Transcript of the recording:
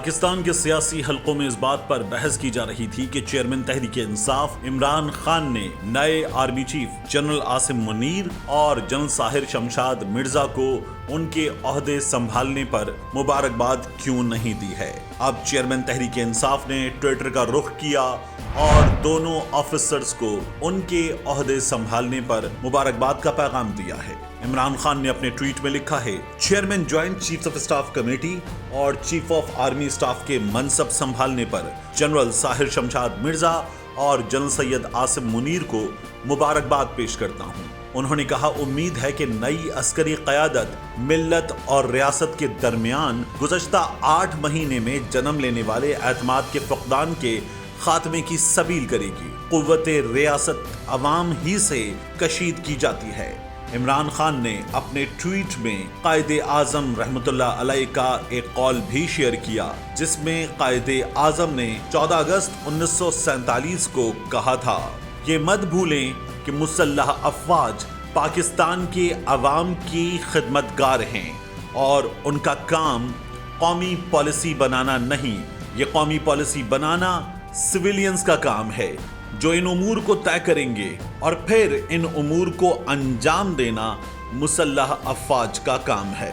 پاکستان کے سیاسی حلقوں میں اس بات پر بحث کی جا رہی تھی کہ چیئرمین تحریک انصاف عمران خان نے نئے army chief general Asim Munir اور جنرل ساحر شمشاد مرزا کو ان کے عہدے سنبھالنے پر مبارکباد کیوں نہیں دی ہے۔ اب چیئرمین تحریک انصاف نے ٹویٹر کا رخ کیا اور دونوں آفیسرز کو ان کے عہدے سنبھالنے پر مبارکباد کا پیغام دیا ہے۔ عمران خان نے اپنے ٹویٹ میں لکھا ہے، chairman joint chief of staff committee اور چیف آف آرمی اسٹاف کے منصب سنبھالنے پر جنرل ساحر شمشاد مرزا اور جنرل سید عاصم منیر کو مبارکباد پیش کرتا ہوں۔ انہوں نے کہا، امید ہے کہ نئی عسکری قیادت ملت اور ریاست کے درمیان گزشتہ 8 مہینے میں جنم لینے والے اعتماد کے فقدان کے خاتمے کی سبیل کرے گی۔ قوت ریاست عوام ہی سے کشید کی جاتی ہے۔ عمران خان نے اپنے ٹویٹ میں قائد اعظم رحمۃ اللہ علیہ کا ایک قول بھی شیئر کیا، جس میں قائد اعظم نے 14 اگست 1947 کو کہا تھا، یہ مت بھولیں کہ مسلح افواج پاکستان کے عوام کی خدمت گار ہیں اور ان کا کام قومی پالیسی بنانا نہیں، یہ قومی پالیسی بنانا سویلینز کا کام ہے جو ان امور کو طے کریں گے، اور پھر ان امور کو انجام دینا مسلح افواج کا کام ہے۔